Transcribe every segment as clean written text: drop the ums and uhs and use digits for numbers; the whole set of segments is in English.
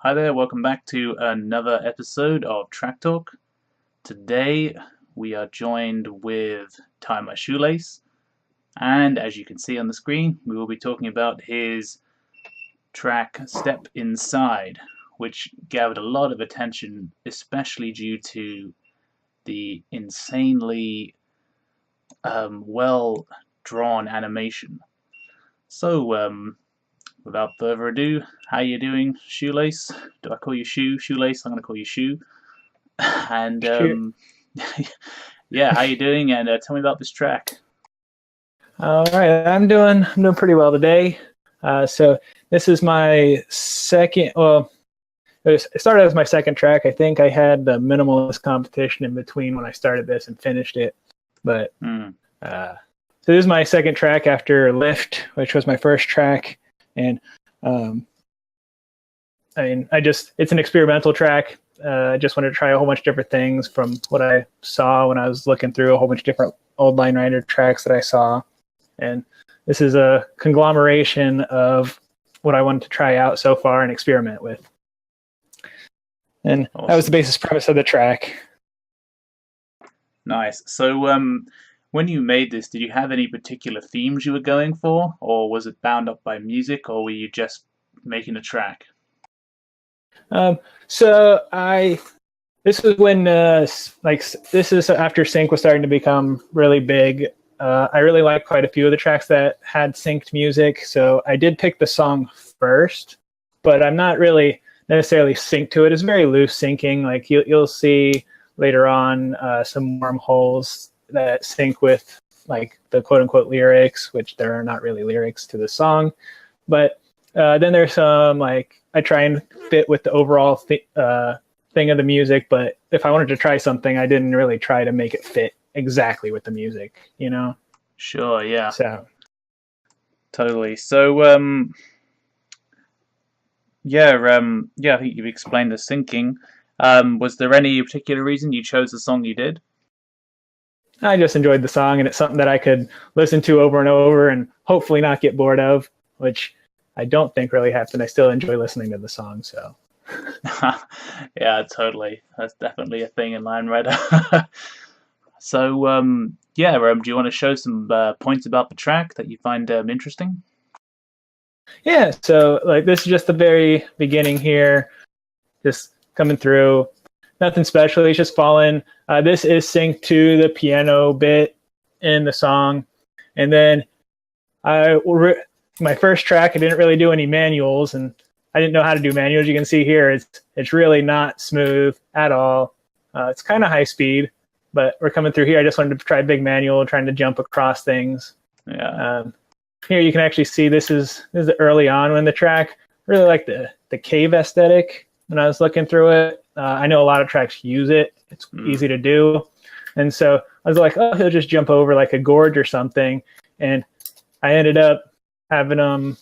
Hi there, welcome back to another episode of Track Talk. Today we are joined with Tiemyshoelace, and as you can see on the screen, we will be talking about his track Step Inside, which gathered a lot of attention, especially due to the insanely well drawn animation. So, without further ado, how you doing, Shoelace? Do I call you Shoelace? I'm gonna call you Shoe. And Shoot. yeah, how you doing? And tell me about this track. All right, I'm doing pretty well today. So this is my second. Well, it started as my second track. I think I had the minimalist competition in between when I started this and finished it. But so this is my second track after Lift, which was my first track, and it's an experimental track. I just wanted to try a whole bunch of different things from what I saw when I was looking through a whole bunch of different old Line Rider tracks that I saw. And this is a conglomeration of what I wanted to try out so far and experiment with. And Awesome. That was the basis premise of the track. Nice. So when you made this, did you have any particular themes you were going for, or was it bound up by music, or were you just making a track? This was when this is after sync was starting to become really big. I really liked quite a few of the tracks that had synced music, so I did pick the song first, but I'm not really necessarily synced to it. It's very loose syncing. Like you'll see later on some wormholes that sync with like the quote unquote lyrics, which there are not really lyrics to the song, but then there's some like I try and fit with the overall thing of the music, but if I wanted to try something, I didn't really try to make it fit exactly with the music, you know? Sure, yeah. So Totally. So I think you've explained the syncing. Was there any particular reason you chose the song you did? I just enjoyed the song, and it's something that I could listen to over and over and hopefully not get bored of, which I don't think really happened. I still enjoy listening to the song, so. Yeah, totally. That's definitely a thing in Line Rider. So, do you want to show some points about the track that you find interesting? Yeah, so like this is just the very beginning here, just coming through. Nothing special. He's just falling. This is synced to the piano bit in the song, and then my first track, I didn't really do any manuals, and I didn't know how to do manuals. You can see here, it's really not smooth at all. It's kind of high speed, but we're coming through here. I just wanted to try a big manual, trying to jump across things. Yeah. Here you can actually see this is early on in the track. I really like the cave aesthetic when I was looking through it. I know a lot of tracks use it. It's easy to do. And so I was like, oh, he'll just jump over like a gorge or something. And I ended up having him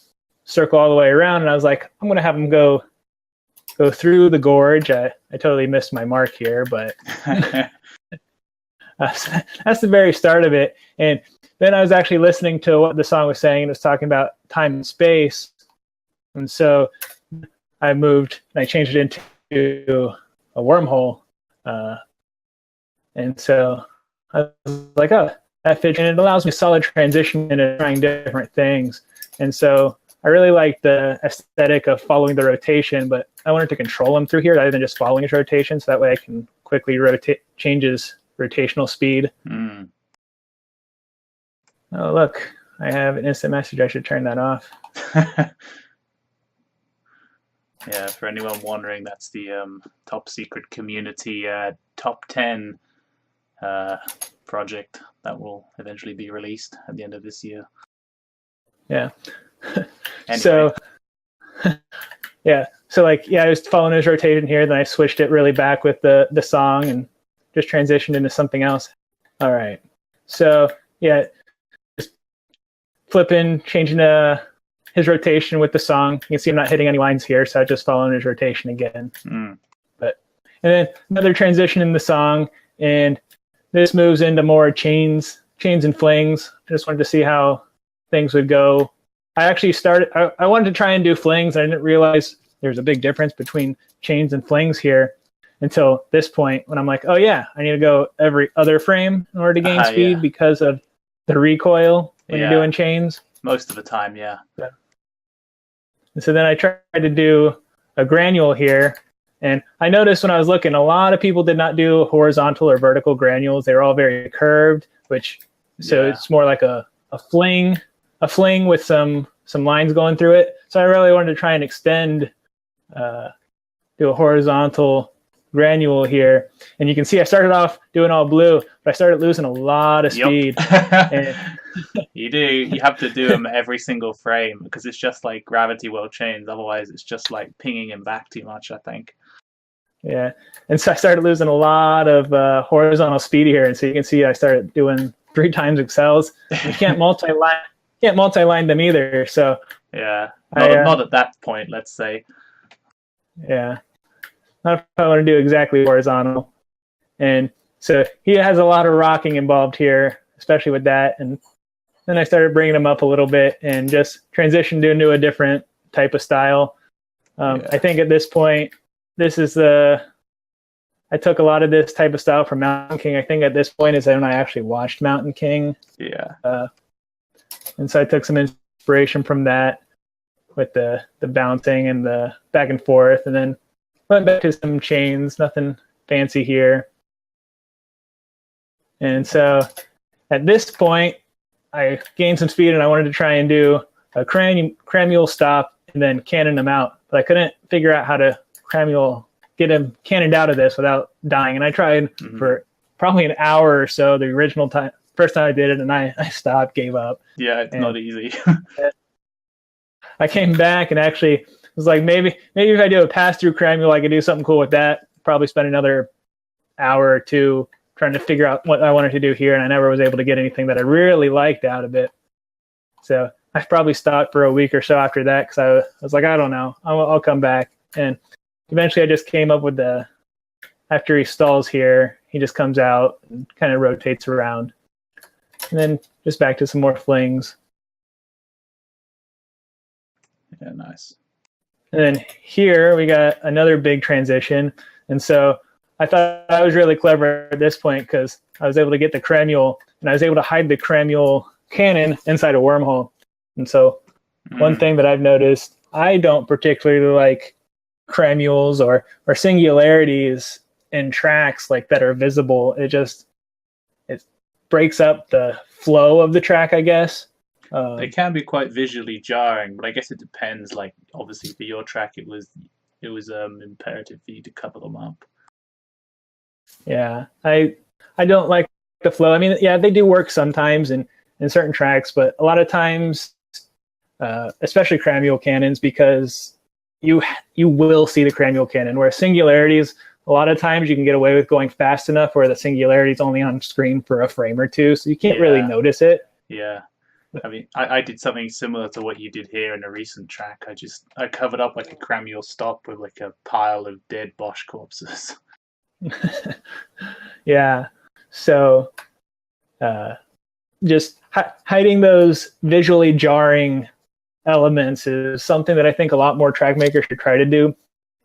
circle all the way around. And I was like, I'm going to have him go through the gorge. I totally missed my mark here, but that's the very start of it. And then I was actually listening to what the song was saying. It was talking about time and space. And so I moved and I changed it into a wormhole. And so I was like, oh, that fits. And it allows me solid transition into trying different things. And so I really like the aesthetic of following the rotation, but I wanted to control him through here rather than just following his rotation. So that way I can quickly change his rotational speed. Oh, look, I have an instant message. I should turn that off. Yeah, for anyone wondering, that's the top secret community top 10 project that will eventually be released at the end of this year. Yeah. Anyway. So I was following his rotation here, then I switched it really back with the song and just transitioned into something else. All right. So yeah, just flipping, changing his rotation with the song. You can see I'm not hitting any lines here, so I just following his rotation again. And then another transition in the song, and this moves into more chains and flings. I just wanted to see how things would go. I actually started. I wanted to try and do flings. I didn't realize there's a big difference between chains and flings here until this point when I'm like, oh yeah, I need to go every other frame in order to gain speed Yeah. because of the recoil when you're doing chains. Most of the time, yeah. And so then I tried to do a granule here. And I noticed when I was looking, a lot of people did not do horizontal or vertical granules. They were all very curved, it's more like a fling with some lines going through it. So I really wanted to try and extend, do a horizontal granule here. And you can see I started off doing all blue, but I started losing a lot of speed. And you have to do them every single frame because it's just like gravity well chains. Otherwise, it's just like pinging him back too much, I think. Yeah, and so I started losing a lot of horizontal speed here, and so you can see I started doing 3 times excels. You can't multi-line them either. So yeah, not at that point, let's say. Yeah, not if I want to do exactly horizontal. And so he has a lot of rocking involved here, especially with that. And then I started bringing him up a little bit and just transitioned into a different type of style. I think at this point, I took a lot of this type of style from Mountain King. I think at this point is when I actually watched Mountain King. Yeah. And so I took some inspiration from that with the bouncing and the back and forth, and then went back to some chains, nothing fancy here. And so at this point, I gained some speed and I wanted to try and do a cramule stop and then cannon him out. But I couldn't figure out how to get him cannoned out of this without dying. And I tried for probably an hour or so, the original time, first time I did it, and I stopped, gave up. Yeah, it's not easy. I came back and actually was like, maybe if I do a pass-through cramule, I could do something cool with that. Probably spend another hour or 2 trying to figure out what I wanted to do here, and I never was able to get anything that I really liked out of it. So I probably stopped for a week or so after that because I was like, I don't know, I'll come back. And eventually I just came up with after he stalls here, he just comes out and kind of rotates around. And then just back to some more flings. Yeah, nice. And then here we got another big transition. And so I thought I was really clever at this point because I was able to get the cramule, and I was able to hide the cramule cannon inside a wormhole. And so one thing that I've noticed, I don't particularly like cramules or singularities in tracks like that are visible. It breaks up the flow of the track, I guess. They can be quite visually jarring, but I guess it depends. Like, obviously for your track, it was imperative for you to cover them up. Yeah, I don't like the flow. I mean, yeah, they do work sometimes in certain tracks, but a lot of times, especially cramule cannons, because you will see the cramule cannon, where singularities, a lot of times you can get away with going fast enough where the singularity is only on screen for a frame or 2, so you can't really notice it. Yeah. I mean, I did something similar to what you did here in a recent track. I covered up like a cramule stop with like a pile of dead Bosch corpses. Yeah. So just hiding those visually jarring elements is something that I think a lot more track makers should try to do.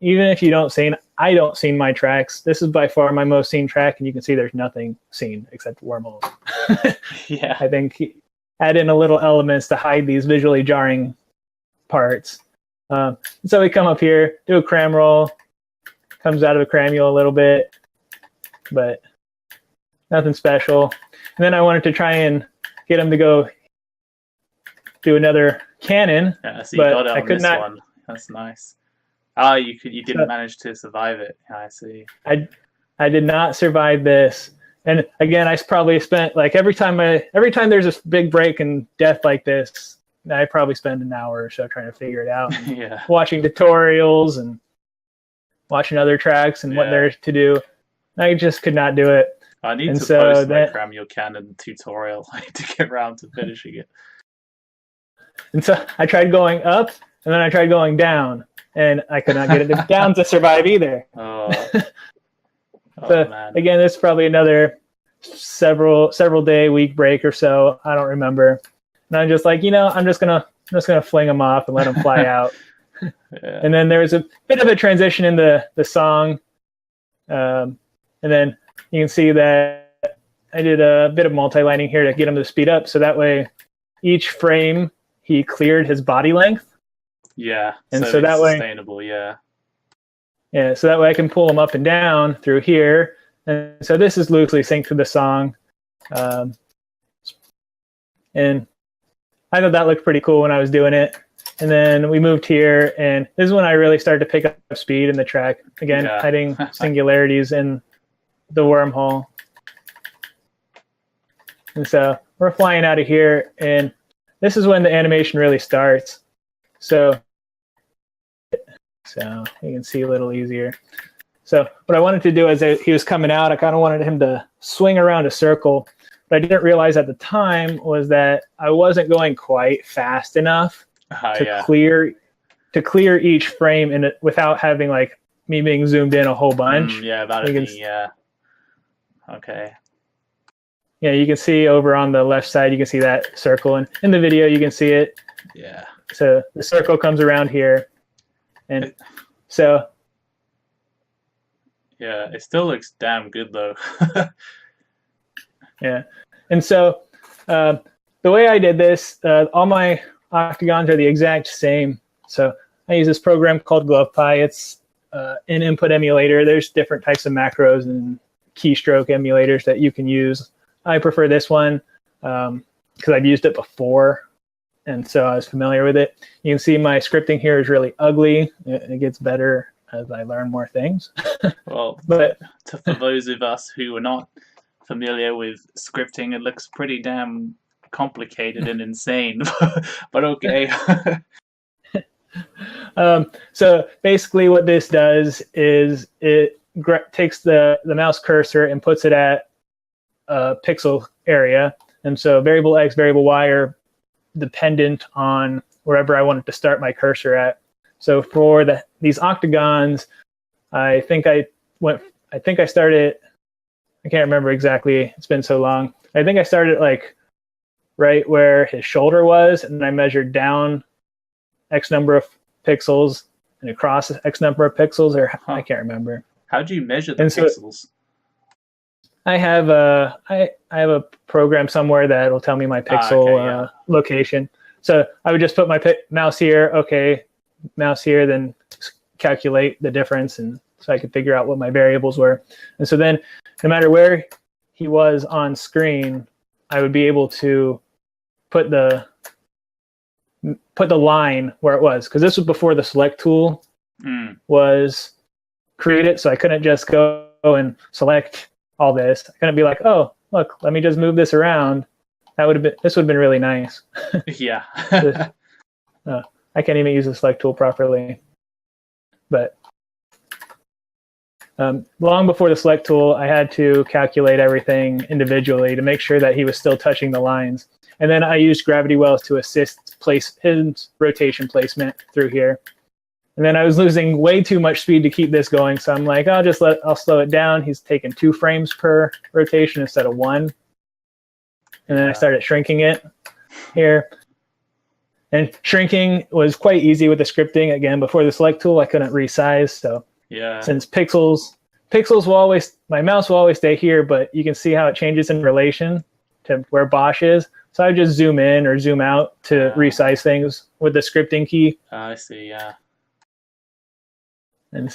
Even if you don't see, I don't see my tracks. This is by far my most seen track, and you can see there's nothing seen except wormholes. Yeah. I think add in a little elements to hide these visually jarring parts. So we come up here, do a cram roll, comes out of the cramule a little bit, but nothing special. And then I wanted to try and get him to go do another cannon. Yeah, so you got it on this one. That's nice. Ah, you didn't manage to survive it. I see. I did not survive this. And again, I probably spent like every time there's a big break and death like this, I probably spend an hour or so trying to figure it out. Yeah. Watching tutorials and watching other tracks and what there's to do. I just could not do it. I need to post my cramule cannon tutorial to get around to finishing it. And so I tried going up, and then I tried going down, and I could not get it down to survive either. So man. Again, it's probably another several day, week break or so. I don't remember. And I'm just like, I'm just gonna fling them off and let them fly out. Yeah. And then there was a bit of a transition in the song. And then you can see that I did a bit of multi-lining here to get him to speed up. So that way each frame he cleared his body length. Yeah. And so that it's way, sustainable. Yeah. yeah, so that way I can pull him up and down through here. And so this is loosely synced to the song. And I thought that looked pretty cool when I was doing it. And then we moved here, and this is when I really started to pick up speed in the track. Again, hiding singularities in the wormhole. And so we're flying out of here, and this is when the animation really starts. So you can see a little easier. So what I wanted to do as he was coming out, I kind of wanted him to swing around a circle. What I didn't realize at the time was that I wasn't going quite fast enough to clear each frame without having like me being zoomed in a whole bunch. Yeah. Okay. Yeah, you can see over on the left side, you can see that circle, and in the video you can see it. Yeah. So the circle comes around here, and so. Yeah, it still looks damn good though. Yeah, and so the way I did this, all my octagons are the exact same. So I use this program called GlovePie. It's an input emulator. There's different types of macros and keystroke emulators that you can use. I prefer this one because I've used it before, and so I was familiar with it. You can see my scripting here is really ugly. It gets better as I learn more things. Well, but for those of us who are not familiar with scripting, it looks pretty damn complicated and insane. But okay. So basically what this does is it takes the mouse cursor and puts it at a pixel area. And so variable X, variable Y are dependent on wherever I wanted to start my cursor at. So for these octagons, I think I started, I can't remember exactly. It's been so long. I think I started like right where his shoulder was, and I measured down X number of pixels and across X number of pixels, or I can't remember. How do you measure the pixels? I have a program somewhere that will tell me my pixel location. So I would just put my mouse here, mouse here, then calculate the difference, and so I could figure out what my variables were. And so then no matter where he was on screen, I would be able to put the line where it was, because this was before the select tool was created, so I couldn't just go and select all this. I couldn't be like, oh, look, let me just move this around. This would have been really nice. Yeah. I can't even use the select tool properly. But long before the select tool, I had to calculate everything individually to make sure that he was still touching the lines. And then I used gravity wells to assist his rotation placement through here. And then I was losing way too much speed to keep this going, so I'm like, I'll slow it down. He's taking 2 frames per rotation instead of 1. And then I started shrinking it here. And shrinking was quite easy with the scripting. Again, before the select tool, I couldn't resize. So since pixels will always, my mouse will always stay here, but you can see how it changes in relation to where Bosch is. So I just zoom in or zoom out to resize things with the scripting key. I see, yeah. And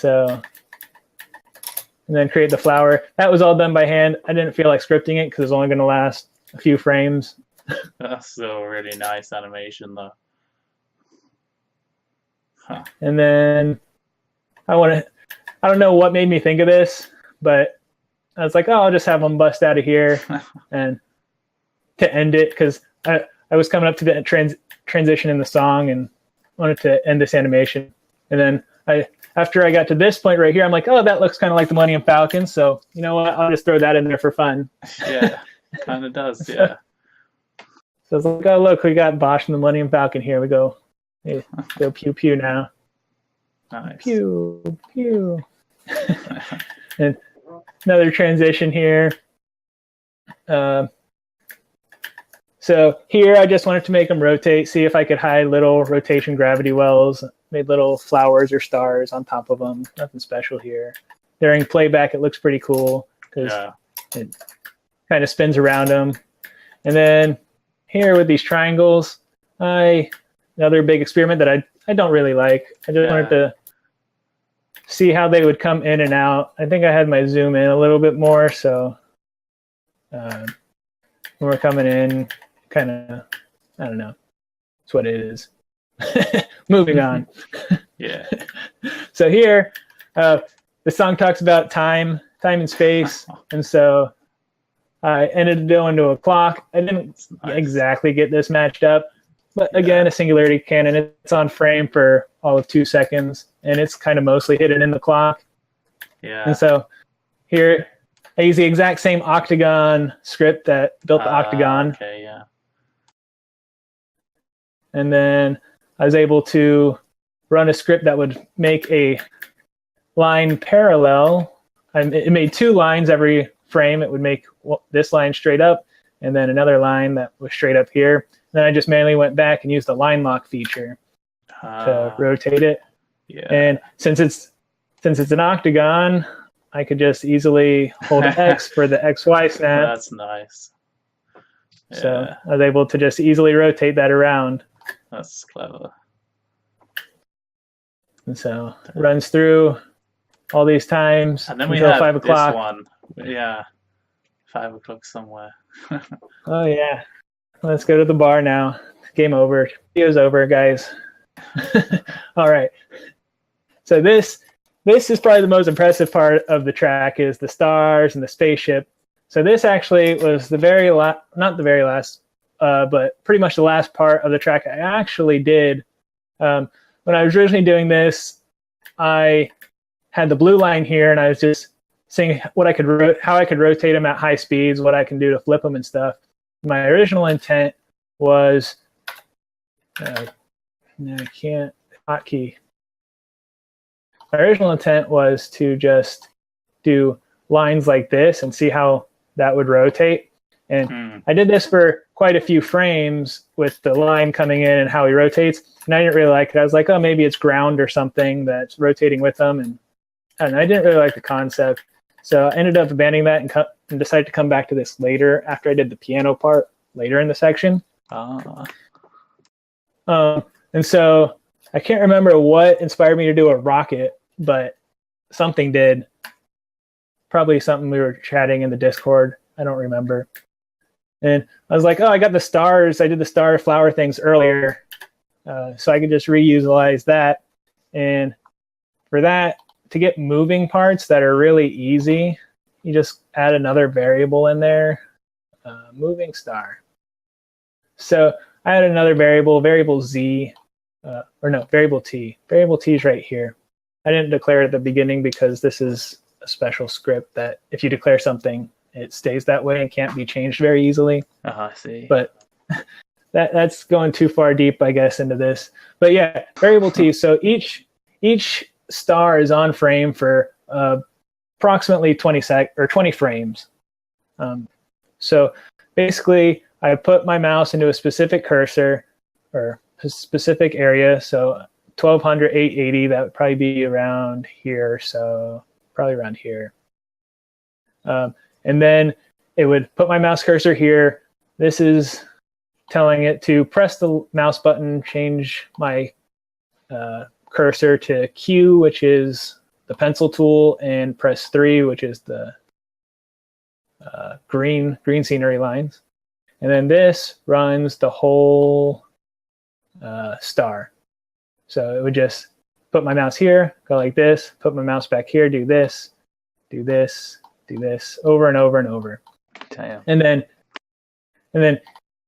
then create the flower. That was all done by hand. I didn't feel like scripting it because it's only going to last a few frames. That's still a really nice animation, though. Huh. And then I don't know what made me think of this, but I was like, oh, I'll just have them bust out of here and to end it, because I was coming up to the transition in the song and wanted to end this animation. And then after I got to this point right here, I'm like, oh, that looks kind of like the Millennium Falcon. So you know what? I'll just throw that in there for fun. Yeah, kind of does, yeah. So it's like, oh, look, we got Bosch and the Millennium Falcon here. We go pew pew now. Nice. Pew pew. And another transition here. So here I just wanted to make them rotate, see if I could hide little rotation gravity wells made little flowers or stars on top of them. Nothing special here. During playback, it looks pretty cool because it kind of spins around them. And then here with these triangles, another big experiment that I don't really like. I just wanted to see how they would come in and out. I think I had my zoom in a little bit more, so when we're coming in, kind of, I don't know. It's what it is. Moving on. Yeah. So here, the song talks about time and space, and so I ended up going to a clock. I didn't exactly get this matched up, but again, a singularity cannon. It's on frame for all of 2 seconds, and it's kind of mostly hidden in the clock. Yeah. And so here, I use the exact same octagon script that built the octagon. Okay, yeah. And then I was able to run a script that would make a line parallel. It made 2 lines every frame. It would make this line straight up and then another line that was straight up here. Then I just manually went back and used the line lock feature to rotate it. Yeah. And since it's an octagon, I could just easily hold X for the XY snap. That's nice. Yeah. So I was able to just easily rotate that around. That's clever. And so it runs through all these times and then we until have 5 o'clock. This one. Yeah. 5 o'clock somewhere. Oh yeah. Let's go to the bar now. Game over. Video's over, guys. All right. So this is probably the most impressive part of the track is the stars and the spaceship. So this actually was the very not the very last, but pretty much the last part of the track I actually did. When I was originally doing this, I had the blue line here, and I was just seeing how I could rotate them at high speeds, what I can do to flip them and stuff. My original intent was, I can't hotkey. My original intent was to just do lines like this and see how that would rotate. And I did this for quite a few frames with the line coming in and how he rotates. And I didn't really like it. I was like, oh, maybe it's ground or something that's rotating with them. And I didn't really like the concept. So I ended up abandoning that and decided to come back to this later after I did the piano part later in the section. And so I can't remember what inspired me to do a rocket, but something did. Probably something we were chatting in the Discord. I don't remember. And I was like, oh, I got the stars. I did the star flower things earlier. So I could just reutilize that. And for that, to get moving parts that are really easy, you just add another variable in there, moving star. So I added another variable Z, variable T. Variable T is right here. I didn't declare it at the beginning because this is a special script that if you declare something, it stays that way and can't be changed very easily. I see. But that's going too far deep, I guess, into this. But yeah, variable T. So each star is on frame for approximately 20 frames. So basically, I put my mouse into a specific cursor or a specific area. So 1200, 880, that would probably be around here. So probably around here. And then it would put my mouse cursor here. This is telling it to press the mouse button, change my cursor to Q, which is the pencil tool, and press 3, which is the green scenery lines. And then this runs the whole star. So it would just put my mouse here, go like this, put my mouse back here, do this, do this, do this, over and over and over. Damn. And then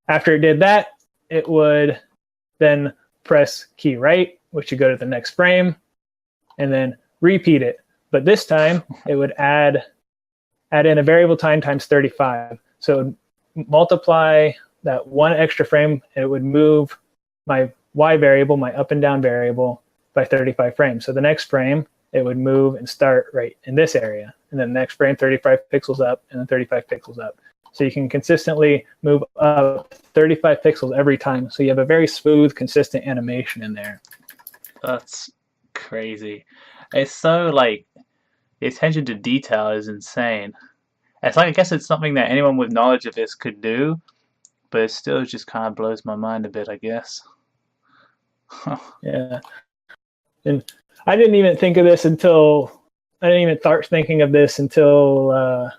after it did that, it would then press key right, which would go to the next frame, and then repeat it. But this time, it would add in a variable time times 35. So it would multiply that one extra frame, and it would move my Y variable, my up and down variable, by 35 frames. So the next frame, it would move and start right in this area. And then the next frame, 35 pixels up, and then 35 pixels up. So you can consistently move up 35 pixels every time. So you have a very smooth, consistent animation in there. That's crazy. It's so like the attention to detail is insane. It's like I guess it's something that anyone with knowledge of this could do, but it still just kind of blows my mind a bit, I guess. Yeah. And I didn't even think of this until I didn't even start thinking of this until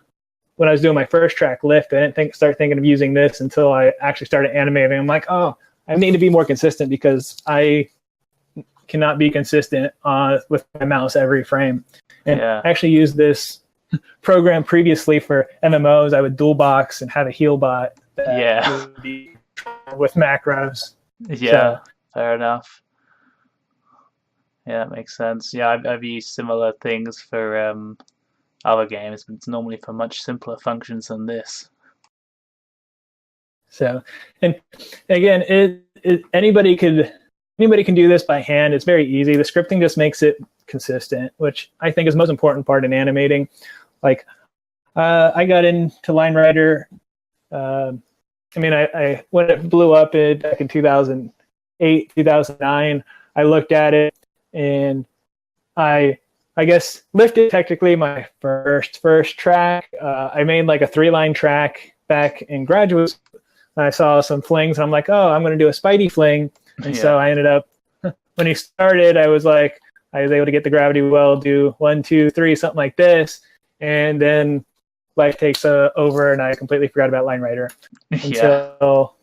when I was doing my first track lift. I didn't start thinking of using this until I actually started animating. I'm like, oh, I need to be more consistent because I cannot be consistent with my mouse every frame. And Yeah. I actually used this program previously for MMOs. I would dual box and have a heal bot that Yeah. would be with macros. Yeah. So Fair enough. Yeah, that makes sense. Yeah, I've used similar things for other games, but it's normally for much simpler functions than this. So, and again, anybody can do this by hand. It's very easy. The scripting just makes it consistent, which I think is the most important part in animating. Like, I got into Line Writer. I when it blew up back in 2008, 2009, I looked at it and I guess lifted technically my first track. I made like a 3-line track back in graduate. I saw some flings and I'm like, oh, I'm going to do a Spidey fling. And so I ended up, when he started, I was able to get the gravity well, do 1, 2, 3, something like this. And then life takes over and I completely forgot about Line Writer until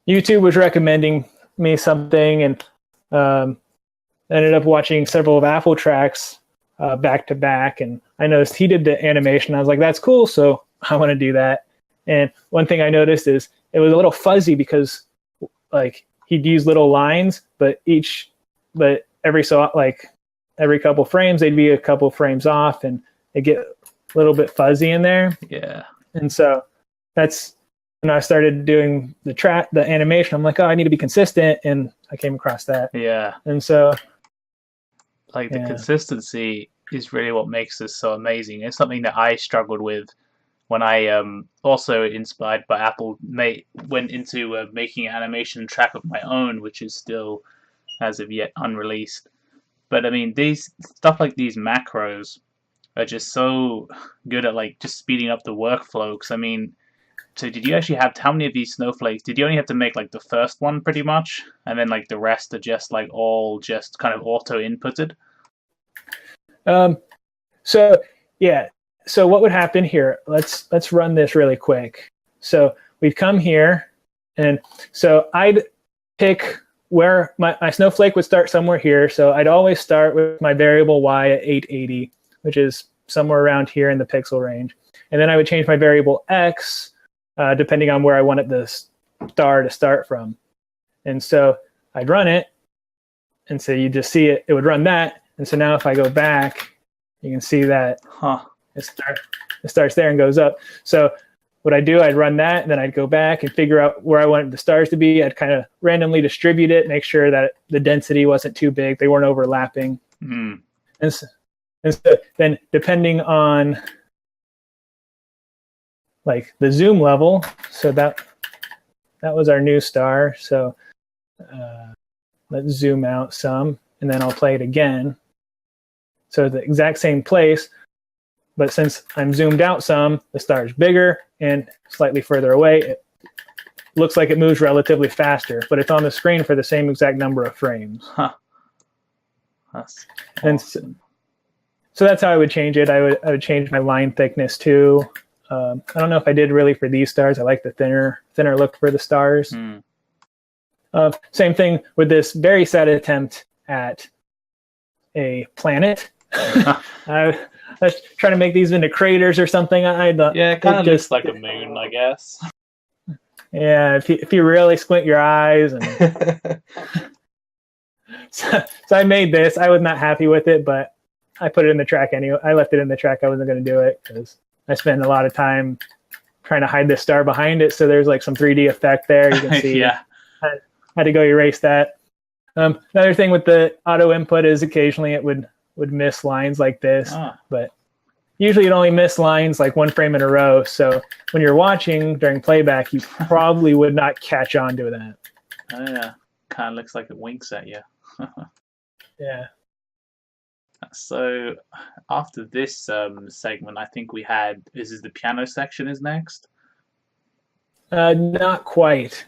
YouTube was recommending me something, and ended up watching several of Apple tracks back to back. And I noticed he did the animation. I was like, that's cool. So I want to do that. And one thing I noticed is it was a little fuzzy because like he'd use little lines, but every couple frames, they'd be a couple frames off and it get a little bit fuzzy in there. Yeah. And so that's when I started doing the animation. I'm like, oh, I need to be consistent. And I came across that. Yeah. And so like the consistency is really what makes this so amazing. It's something that I struggled with when I also inspired by Apple went into making an animation track of my own, which is still as of yet unreleased. But I mean, these stuff like these macros are just so good at like just speeding up the workflow. Because I mean, so did you actually have how many of these snowflakes? Did you only have to make like the first one pretty much, and then like the rest are just like all just kind of auto inputted? So yeah. So what would happen here? Let's run this really quick. So we'd come here, and so I'd pick where my snowflake would start somewhere here. So I'd always start with my variable y at 880, which is somewhere around here in the pixel range. And then I would change my variable x depending on where I wanted the star to start from. And so I'd run it, and so you just see it would run that. And so now if I go back, you can see that it starts there and goes up. So what I do, I'd run that, and then I'd go back and figure out where I wanted the stars to be. I'd kind of randomly distribute it, make sure that the density wasn't too big, they weren't overlapping. Mm. And so then depending on like the zoom level, so that was our new star. So let's zoom out some, and then I'll play it again. So the exact same place, but since I'm zoomed out some, the star is bigger and slightly further away. It looks like it moves relatively faster, but it's on the screen for the same exact number of frames. Huh. That's awesome. And so that's how I would change it. I would change my line thickness too. I don't know if I did really for these stars. I like the thinner look for the stars. Mm. Same thing with this very sad attempt at a planet. I was trying to make these into craters or something. It kind of looks like a moon, I guess. Yeah, if you really squint your eyes. And so I made this. I was not happy with it, but I put it in the track anyway. I left it in the track. I wasn't going to do it because I spent a lot of time trying to hide the star behind it. So there's like some 3D effect there. You can see. Yeah. I had to go erase that. Another thing with the auto input is occasionally it would miss lines like this, but usually it only miss lines like one frame in a row. So when you're watching during playback, you probably would not catch on to that. Oh yeah, kind of looks like it winks at you. Yeah. So after this segment, I think we had this is the piano section is next. Not quite.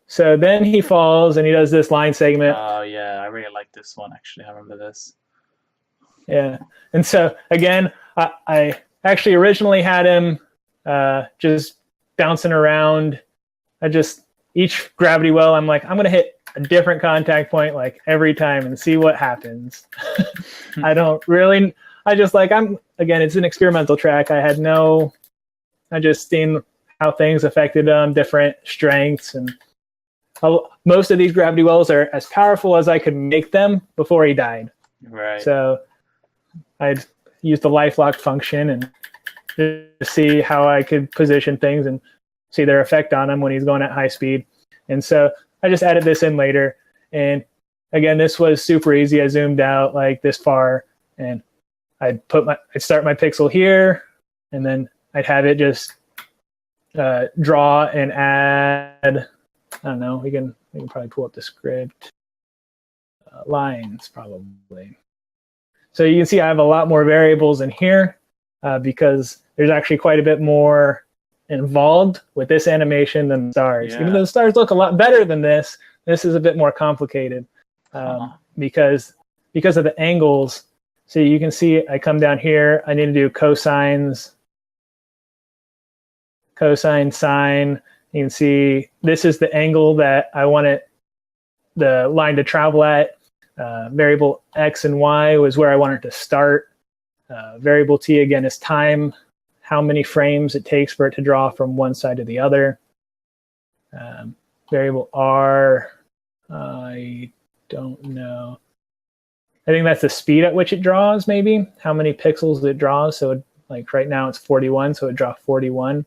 So then he falls and he does this line segment. Oh yeah, I really like this one actually. I remember this. Yeah. And so again, I actually originally had him just bouncing around. I just each gravity well, I'm like, I'm gonna hit a different contact point like every time and see what happens. I don't really. I just like I'm again. It's an experimental track. I just seen how things affected different strengths, and most of these gravity wells are as powerful as I could make them before he died. Right. So I'd use the life lock function and just see how I could position things and see their effect on him when he's going at high speed. And so I just added this in later. And again, this was super easy. I zoomed out like this far, and I'd start my pixel here, and then I'd have it just draw and add. I don't know. We can probably pull up the script. Lines probably. So you can see I have a lot more variables in here because there's actually quite a bit more involved with this animation than the stars. Yeah. Even though the stars look a lot better than this is a bit more complicated because of the angles. So you can see I come down here. I need to do cosines, cosine, sine. You can see this is the angle that I want the line to travel at. Variable x and y was where I wanted to start. Variable t again is time, how many frames it takes for it to draw from one side to the other. Variable r, I don't know. I think that's the speed at which it draws, maybe how many pixels it draws. So like right now it's 41, so it draw 41.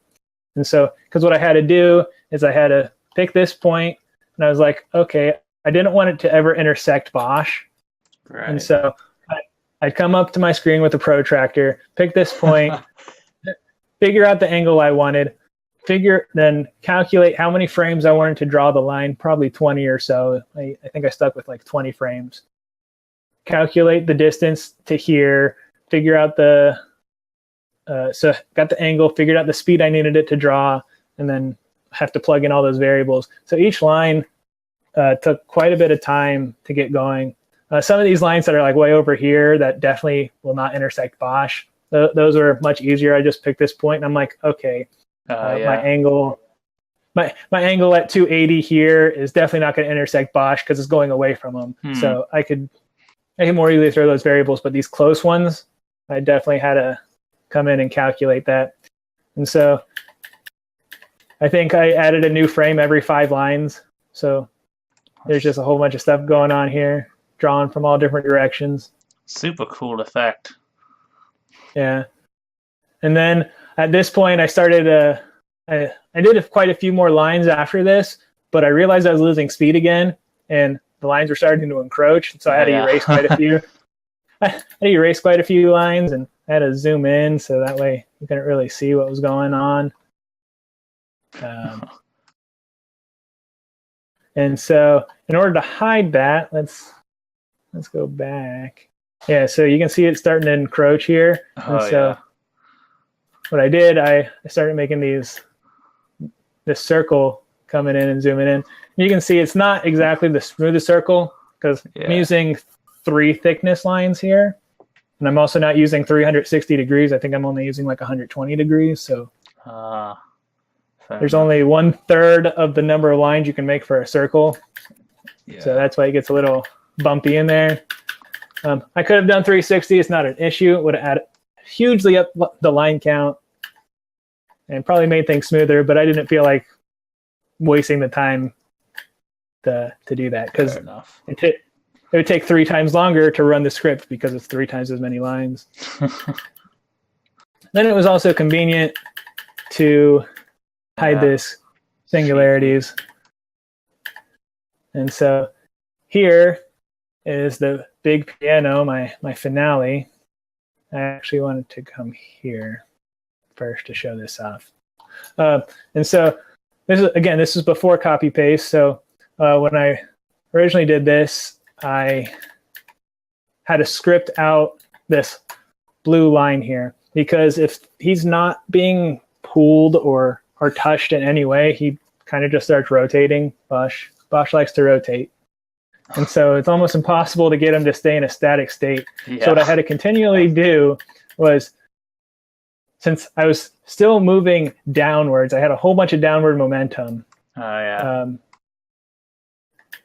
And so, because what I had to do is I had to pick this point, and I was like, okay, I didn't want it to ever intersect Bosch. Right. And so I'd come up to my screen with a protractor, pick this point, figure out the angle I wanted, then calculate how many frames I wanted to draw the line, probably 20 or so. I think I stuck with like 20 frames. Calculate the distance to here, figure out so got the angle, figured out the speed I needed it to draw, and then have to plug in all those variables. So each line took quite a bit of time to get going. Some of these lines that are like way over here that definitely will not intersect Bosch, those are much easier. I just picked this point and I'm like, okay, my angle at 280 here is definitely not going to intersect Bosch because it's going away from them. So I can more easily throw those variables, but these close ones, I definitely had to come in and calculate that. And so I think I added a new frame every 5 lines. So there's just a whole bunch of stuff going on here, drawn from all different directions. Super cool effect. Yeah. And then at this point, I started I did quite a few more lines after this, but I realized I was losing speed again, and the lines were starting to encroach. So I had to erase quite a few. I had to erase quite a few lines, and I had to zoom in so that way you couldn't really see what was going on. And so in order to hide that, let's go back. Yeah, so you can see it starting to encroach here. What I did, I started making this circle coming in and zooming in. You can see it's not exactly the smoothest circle because I'm using 3 thickness lines here. And I'm also not using 360 degrees. I think I'm only using like 120 degrees. So there's only 1/3 of the number of lines you can make for a circle. Yeah. So that's why it gets a little bumpy in there. I could have done 360. It's not an issue. It would have added hugely up the line count and probably made things smoother, but I didn't feel like wasting the time to do that because it would take 3 times longer to run the script because it's 3 times as many lines. Then it was also convenient to hide this singularities. And so here is the big piano, my finale. I actually wanted to come here first to show this off. And so this is before copy paste. So when I originally did this, I had to script out this blue line here, because if he's not being pulled or touched in any way, he kind of just starts rotating. Bosch likes to rotate. And so it's almost impossible to get him to stay in a static state. Yeah. So what I had to continually do was, since I was still moving downwards, I had a whole bunch of downward momentum. Oh, yeah.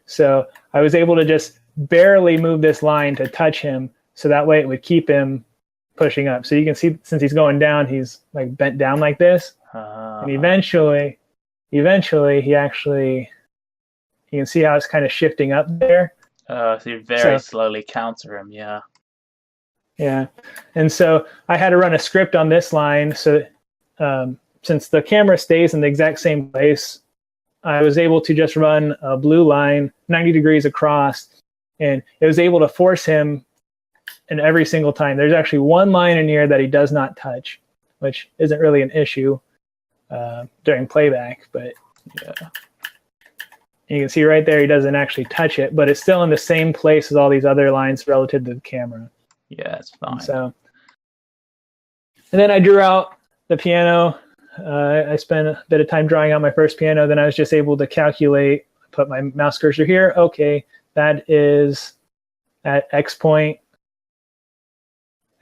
So I was able to just barely move this line to touch him, so that way it would keep him pushing up. So you can see, since he's going down, he's like bent down like this. And eventually he actually, you can see how it's kind of shifting up there. So you very slowly counter him, yeah. Yeah. And so I had to run a script on this line. So since the camera stays in the exact same place, I was able to just run a blue line 90 degrees across, and it was able to force him in every single time. There's actually one line in here that he does not touch, which isn't really an issue during playback, but yeah. You can see right there he doesn't actually touch it, but it's still in the same place as all these other lines relative to the camera. Yeah, it's fine. And then I drew out the piano. I spent a bit of time drawing out my first piano. Then I was just able to calculate, put my mouse cursor here. Okay, that is at X point,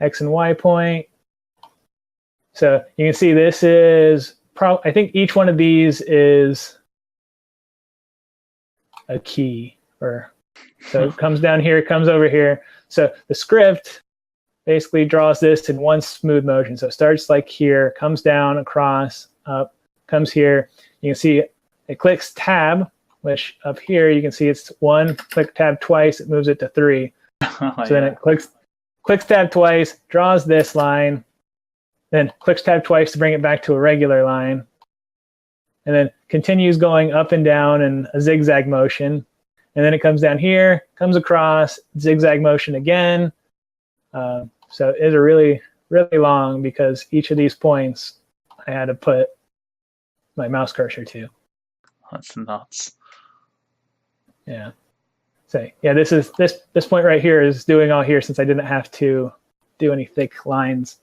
X and Y point. So you can see this is, I think each one of these is a key. So it comes down here, it comes over here. So the script basically draws this in one smooth motion. So it starts like here, comes down, across, up, comes here. You can see it clicks tab, which up here you can see it's one, click tab twice, it moves it to 3. Then it clicks tab twice, draws this line, then clicks tab twice to bring it back to a regular line, and then continues going up and down in a zigzag motion. And then it comes down here, comes across, zigzag motion again. So it's a really, really long, because each of these points I had to put my mouse cursor to. That's nuts. Yeah. So yeah, this point right here is doing all here, since I didn't have to do any thick lines.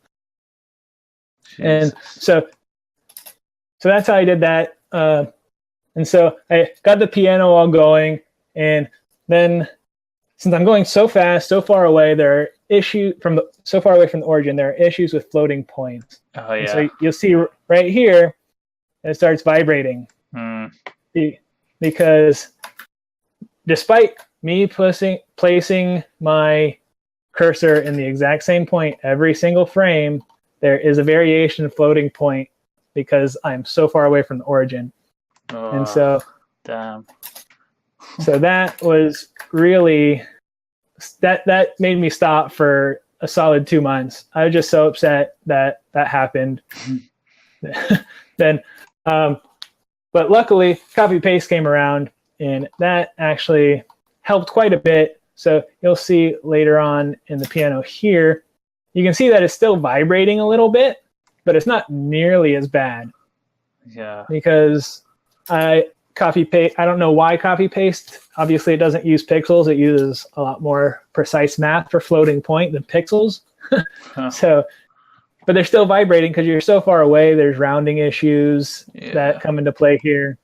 Jeez. And so that's how I did that. And so I got the piano all going, and then since I'm going so fast, so far away, there are issues so far away from the origin. There are issues with floating points. Oh yeah. So you'll see right here, it starts vibrating. Because despite me placing my cursor in the exact same point every single frame, there is a variation of floating point, because I'm so far away from the origin. And so, damn. So that was really, that made me stop for a solid 2 months. I was just so upset that happened. Then, but luckily, copy paste came around, and that actually helped quite a bit. So you'll see later on in the piano here, you can see that it's still vibrating a little bit, but it's not nearly as bad. Yeah. Because I copy paste. I don't know why copy paste. Obviously, it doesn't use pixels. It uses a lot more precise math for floating point than pixels. So, but they're still vibrating because you're so far away. There's rounding issues that come into play here.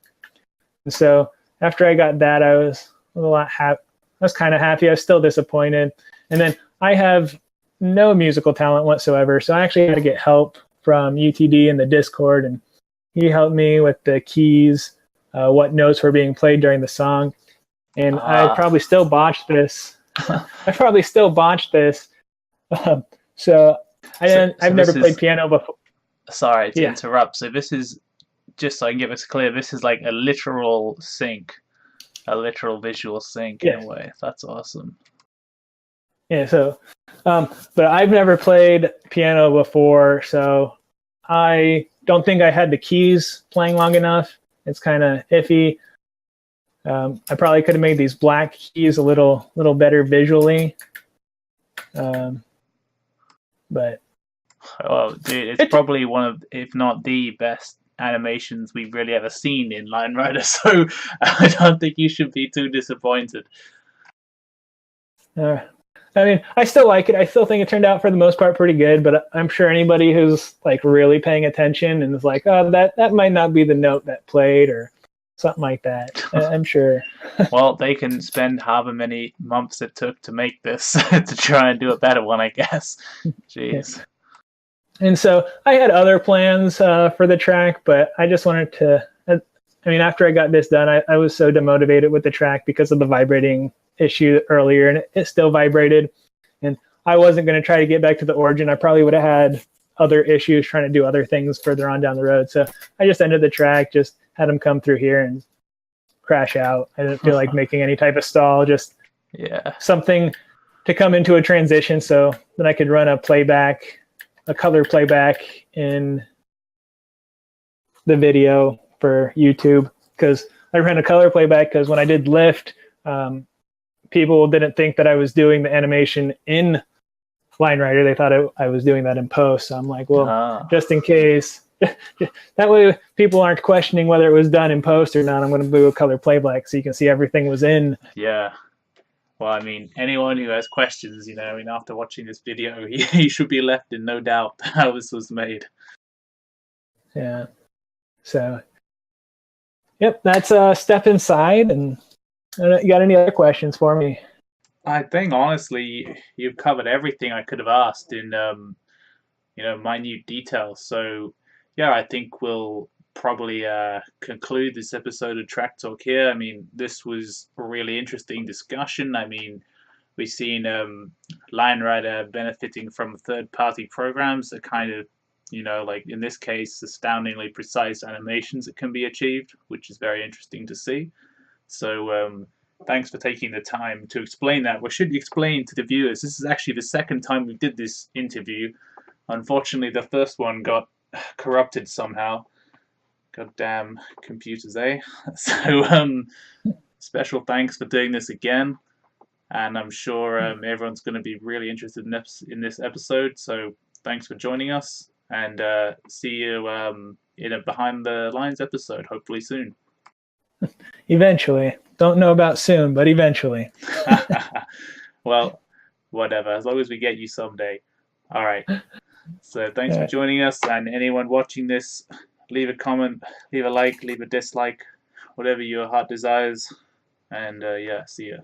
And so after I got that, I was a lot happy. I was kind of happy. I was still disappointed. And then I have no musical talent whatsoever, so I actually had to get help from UTD in the Discord, and he helped me with the keys, what notes were being played during the song. And I probably still botched this. So I've never played piano before. Sorry to interrupt. So this is, just so I can get this clear, this is like a literal sync, a literal visual sync in a way. That's awesome. Yeah, so, but I've never played piano before, so I don't think I had the keys playing long enough. It's kind of iffy. I probably could have made these black keys a little better visually. But oh, dude, it's probably one of, if not the best animations we've really ever seen in Line Rider. So I don't think you should be too disappointed. I mean, I still like it. I still think it turned out for the most part pretty good, but I'm sure anybody who's like really paying attention and is like, oh, that might not be the note that played or something like that. I'm sure. Well, they can spend however many months it took to make this to try and do a better one, I guess. Yeah. Jeez. And so I had other plans for the track, but I just wanted to. I mean, after I got this done, I was so demotivated with the track because of the vibrating issue earlier, and it still vibrated. And I wasn't going to try to get back to the origin. I probably would have had other issues trying to do other things further on down the road. So I just ended the track, just had them come through here and crash out. I didn't feel like making any type of stall, just something to come into a transition so then I could run a color playback in the video for YouTube, because I ran a color playback because when I did lift, people didn't think that I was doing the animation in Line Rider. They thought I was doing that in post. So I'm like, well, just in case, that way people aren't questioning whether it was done in post or not, I'm going to do a color playback so you can see everything was in. Yeah. Well, I mean, anyone who has questions, after watching this video, he should be left in no doubt how this was made. Yeah. So, yep, that's a step inside. And you got any other questions for me? I think, honestly, you've covered everything I could have asked in, minute detail. So, yeah, I think we'll probably conclude this episode of Track Talk here. I mean, this was a really interesting discussion. I mean, we've seen Line Rider benefiting from third-party programs that kind of, like in this case, astoundingly precise animations that can be achieved, which is very interesting to see. So thanks for taking the time to explain that. We should explain to the viewers, this is actually the second time we did this interview. Unfortunately, the first one got corrupted somehow. Goddamn computers, eh? So special thanks for doing this again. And I'm sure everyone's going to be really interested in this episode. So thanks for joining us, and see you in a Behind the Lines episode, hopefully soon. Eventually. Don't know about soon, but eventually. Well, whatever. As long as we get you someday. All right. So thanks for joining us, and anyone watching this, leave a comment, leave a like, leave a dislike, whatever your heart desires. And yeah, see ya.